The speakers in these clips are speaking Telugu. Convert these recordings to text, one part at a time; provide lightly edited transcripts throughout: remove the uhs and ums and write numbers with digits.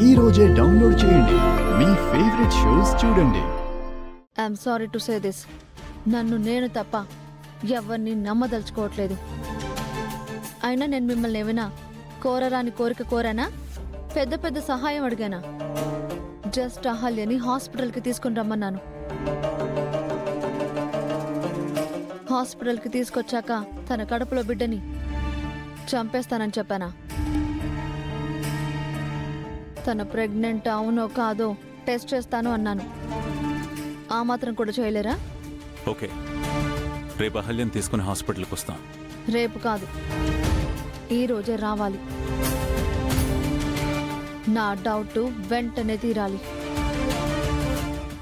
ఈ రోజే డౌన్లోడ్ చేయండి. మీ ఫేవరెట్ షోస్ చూడండి. I'm sorry to say this. నన్ను నేను తప్ప ఎవరిని నమ్మదలుచుకోవట్లేదు. అయినా నేను మిమ్మల్ని ఏమైనా కోరరాని కోరిక కోరానా? పెద్ద పెద్ద సహాయం అడిగానా? జస్ట్ అహల్యని హాస్పిటల్కి తీసుకుని రమ్మన్నాను. హాస్పిటల్కి తీసుకొచ్చాక తన కడుపులో బిడ్డని చంపేస్తానని చెప్పానా? తన ప్రెగ్నెంట్ అవునో కాదో టెస్ట్ చేస్తాను అన్నాను. ఆ మాత్రం కూడా చేయలేరా? ఓకే, రేపు అహల్యని తీసుకుని హాస్పిటల్కి వస్తాం. రేపు కాదు, ఈ రోజే రావాలి. నా డౌట్ వెంటనే తీరాలి.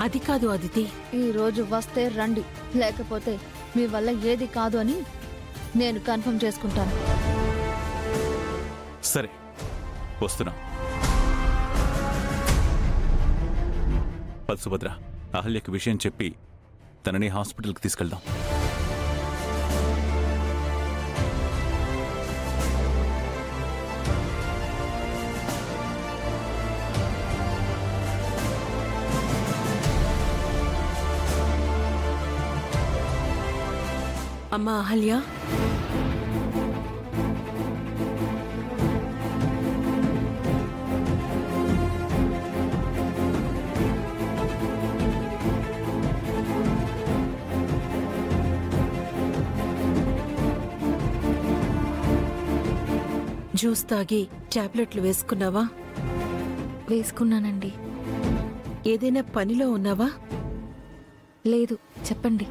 అది కాదు అదితి, ఈ రోజు వస్తే రండి, లేకపోతే మీ వల్ల ఏది కాదు అని నేను కన్ఫర్మ్ చేసుకుంటాను. సరే, వస్తున్నా. పల్ సుభద్ర, అహల్యకి విషయం చెప్పి తనని హాస్పిటల్కి తీసుకెళ్దాం. అమ్మా అహల్య, జ్యూస్ తాగి టాబ్లెట్లు వేసుకున్నావా? వేసుకున్నానండి. ఏదైనా పనిలో ఉన్నావా? లేదు, చెప్పండి.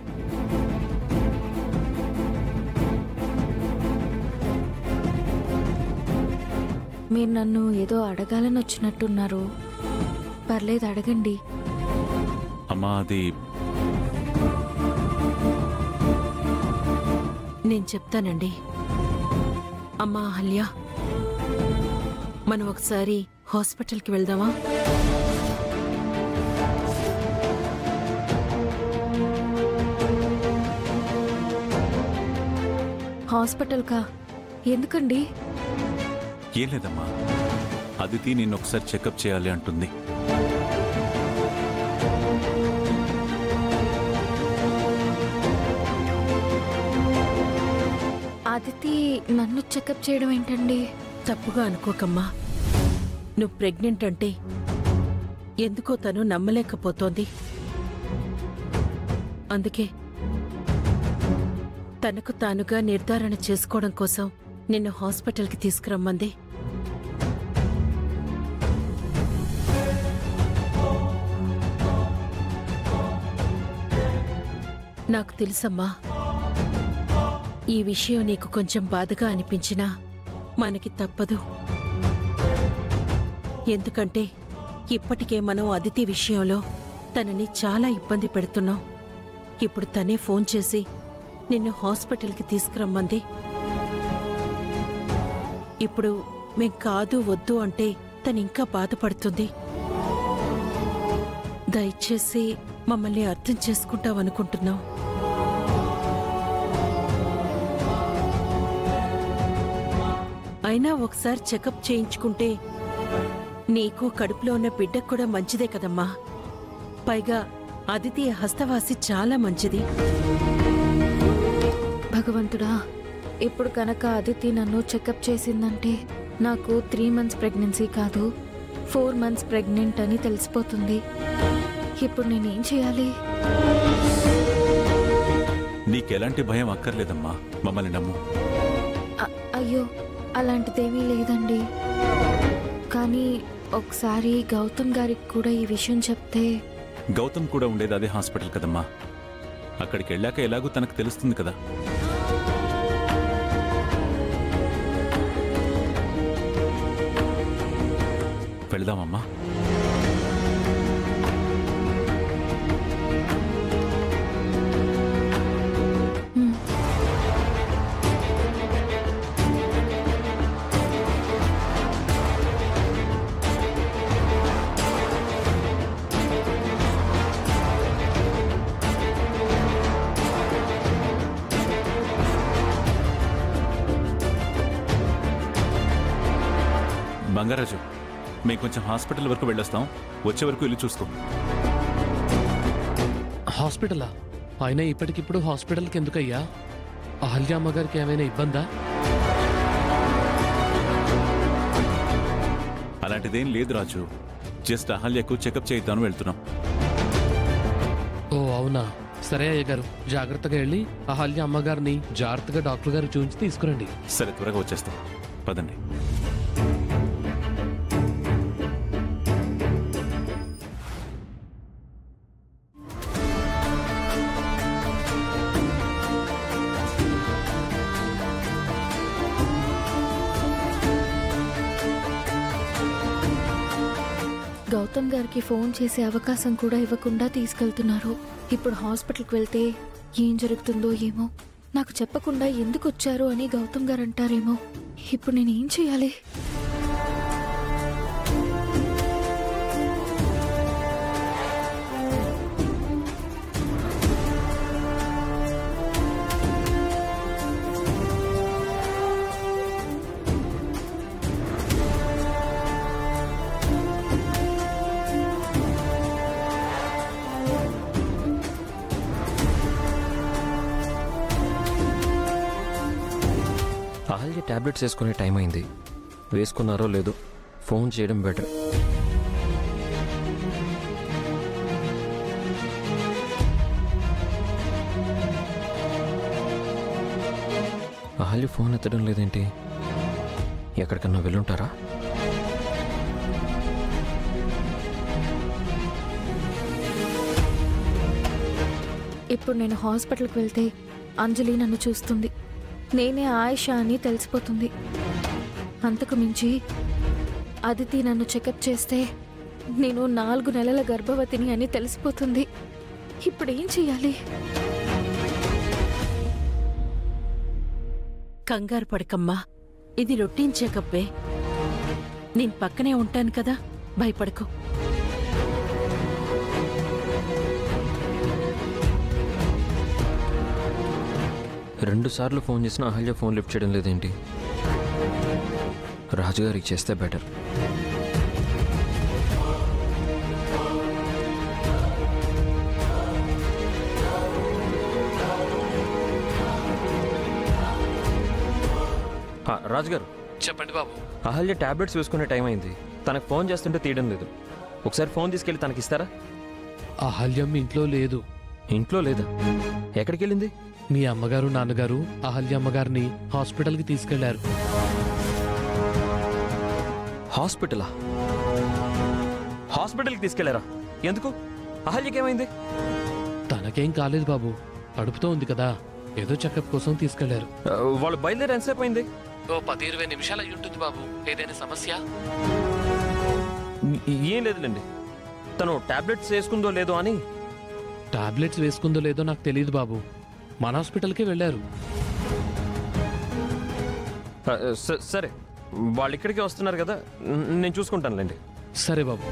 మీరు నన్ను ఏదో అడగాలని వచ్చినట్టున్నారు. పర్లేదు, అడగండి. అమ్మా, అది నేను చెప్తానండి. అమ్మా అహల్య, మనం ఒకసారి హాస్పిటల్కి వెళ్దామా? హాస్పిటల్కా? ఎందుకండి? ఏం లేదమ్మా, అదితి నిన్ను ఒకసారి చెకప్ చేయాలి అంటుంది. అదితి నన్ను చెకప్ చేయడం ఏంటండి? తప్పుగా అనుకోకమ్మా. నువ్వు ప్రెగ్నెంట్ అంటే ఎందుకో తను నమ్మలేకపోతోంది. అందుకే తనకు తానుగా నిర్ధారణ చేసుకోవడం కోసం నిన్ను హాస్పిటల్కి తీసుకురమ్మంది. నాకు తెలుసమ్మా, ఈ విషయం నీకు కొంచెం బాధగా అనిపించినా మనకి తప్పదు. ఎందుకంటే ఇప్పటికే మనం అదితి విషయంలో తనని చాలా ఇబ్బంది పెడుతున్నాం. ఇప్పుడు తనే ఫోన్ చేసి నిన్ను హాస్పిటల్కి తీసుకురమ్మంది. ఇప్పుడు మేం కాదు వద్దు అంటే తనింకా బాధపడుతుంది. దయచేసి మమ్మల్ని అర్థం చేసుకుంటావనుకుంటున్నాం. అయినా ఒకసారి చెకప్ చేయించుకుంటే నీకు కడుపులో ఉన్న బిడ్డకు కూడా మంచిదే కదమ్మా. పైగా అదితి హస్తవాసి చాలా మంచిది. భగవంతుడా, ఇప్పుడు కనుక అదితి నన్ను చెకప్ చేసిందంటే నాకు 3 months ప్రెగ్నెన్సీ కాదు 4 months ప్రెగ్నెంట్ అని తెలిసిపోతుంది. ఇప్పుడు నేనేం చేయాలి? నీకెలాంటి భయం అక్కర్లేదమ్మా, మమ్మల్ని నమ్ము. అయ్యో, అలాంటిదేమీ లేదండి. కానీ ఒకసారి గౌతమ్ గారికి కూడా ఈ విషయం చెప్తే. గౌతమ్ కూడా ఉండేది అదే హాస్పిటల్ కదమ్మా. అక్కడికి వెళ్ళాక ఎలాగో తనకు తెలుస్తుంది కదా. వెళదామమ్మా. బంగారాజు, మేము కొంచెం హాస్పిటల్ వరకు వెళ్ళొస్తాం, వచ్చే వరకు వెళ్ళి చూసుకో. హాస్పిటలా? అయినా ఇప్పటికిప్పుడు హాస్పిటల్కి ఎందుకయ్యా? అహల్య అమ్మగారికి ఏమైనా ఇబ్బందా? అలాంటిదేం లేదు రాజు, జస్ట్ అహల్యకు చెకప్ చేయిద్దామని వెళ్తున్నాం. ఓ అవునా, సరే అయ్య గారు, జాగ్రత్తగా వెళ్ళి అహల్య అమ్మగారిని జాగ్రత్తగా డాక్టర్ గారు చూపించి తీసుకురండి. సరే, త్వరగా వచ్చేస్తాం, పదండి. గౌతమ్ గారికి ఫోన్ చేసే అవకాశం కూడా ఇవ్వకుండా తీసుకెళ్తున్నారు. ఇప్పుడు హాస్పిటల్కి వెళ్తే ఏం జరుగుతుందో ఏమో, నాకు చెప్పకుండా ఎందుకు వచ్చారు అని గౌతమ్ గారు అంటారేమో. ఇప్పుడు నేనేం చేయాలి? అహల్య టాబ్లెట్స్ వేసుకునే టైం అయింది. వేసుకున్నారో లేదో ఫోన్ చేయడం బెటర్. అహల్య ఫోన్ ఎత్తడం లేదేంటి? ఎక్కడికన్నా వెళ్ళుంటారా? ఇప్పుడు నేను హాస్పిటల్కి వెళ్తే అంజలి నన్ను చూస్తుంది, నేనే ఆయిషా అని తెలిసిపోతుంది. అంతకు మించి అదితి నన్ను చెకప్ చేస్తే నేను 4 నెలల గర్భవతిని అని తెలిసిపోతుంది. ఇప్పుడు ఏం చెయ్యాలి? కంగారు పడకమ్మా, ఇది రొటీన్ చెకప్పే. నేను పక్కనే ఉంటాను కదా, భయపడకు. రెండుసార్లు ఫోన్ చేసినా అహల్య ఫోన్ లిఫ్ట్ చేయడం లేదేంటి? రాజుగారికి చేస్తే బెటర్. రాజుగారు చెప్పండి బాబు. అహల్య టాబ్లెట్స్ వేసుకునే టైం అయింది. తనకు ఫోన్ చేస్తుంటే తీయడం లేదు. ఒకసారి ఫోన్ తీసుకెళ్ళి తనకి ఇస్తారా? అహల్యం ఇంట్లో లేదు. ఇంట్లో లేదా? ఎక్కడికి వెళ్ళింది? మీ అమ్మగారు నాన్నగారు అహల్య అమ్మగారిని హాస్పిటల్కి తీసుకెళ్లారు. హాస్పిటలా? హాస్పిటల్కి తీసుకెళ్లారా? ఎందుకు? అహల్యకేమైంది? తనకేం కాలేదు బాబు, కడుపుతో ఉంది కదా, ఏదో చెకప్ కోసం తీసుకెళ్లారు. వాళ్ళు బయలుదేరి ఎంతసేపు అయింది? ఓ 10-20 నిమిషాలు అయి ఉంటుంది బాబు. ఏదైనా సమస్య? ఏం లేదులేండి. తను టాబ్లెట్స్ వేసుకుందో లేదో అని. టాబ్లెట్స్ వేసుకుందో లేదో నాకు తెలియదు బాబు, మన హాస్పిటల్కే వెళ్ళారు. సరే, వాళ్ళు ఇక్కడికే వస్తున్నారు కదా, నేను చూసుకుంటానులేండి. సరే బాబు.